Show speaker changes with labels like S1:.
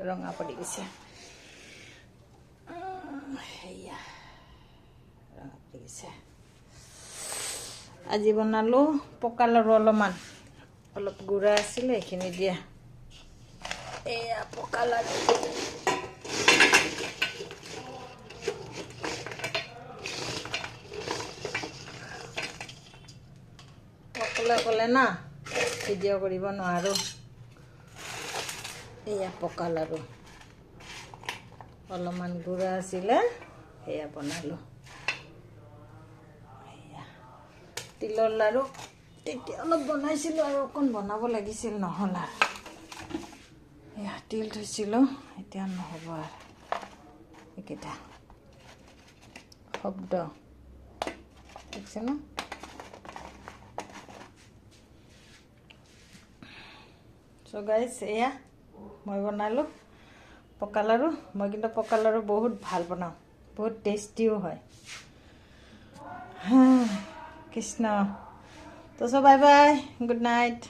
S1: ৰঙা পৰি গৈছে হেয়া ৰঙা পৰি গৈছে আজি বনালো পকা লাৰু অলপ গুড়া আছিলে এইখিনি দিয়া এয়া পকা লাৰু অকলে না ভিডিঅ' কৰিব নোৱাৰোঁ এয়া পকা লাৰু অলপমান গুড়া আছিলে সেয়া বনালোঁ এয়া তিলৰ লাৰু তেতিয়া অলপ বনাইছিলোঁ আৰু অকণ বনাব লাগিছিল নহ'ল আৰু এয়া তিল থৈছিলোঁ এতিয়া নহ'ব আৰু এইকেইটা শব্দ দেখিছে ন চ' গাইজ এয়া মই বনালোঁ পকা লাৰু মই কিন্তু পকা লাৰু বহুত ভাল বনাওঁ বহুত টেষ্টিও হয় কৃষ্ণ তো চ' বাই বাই গুড নাইট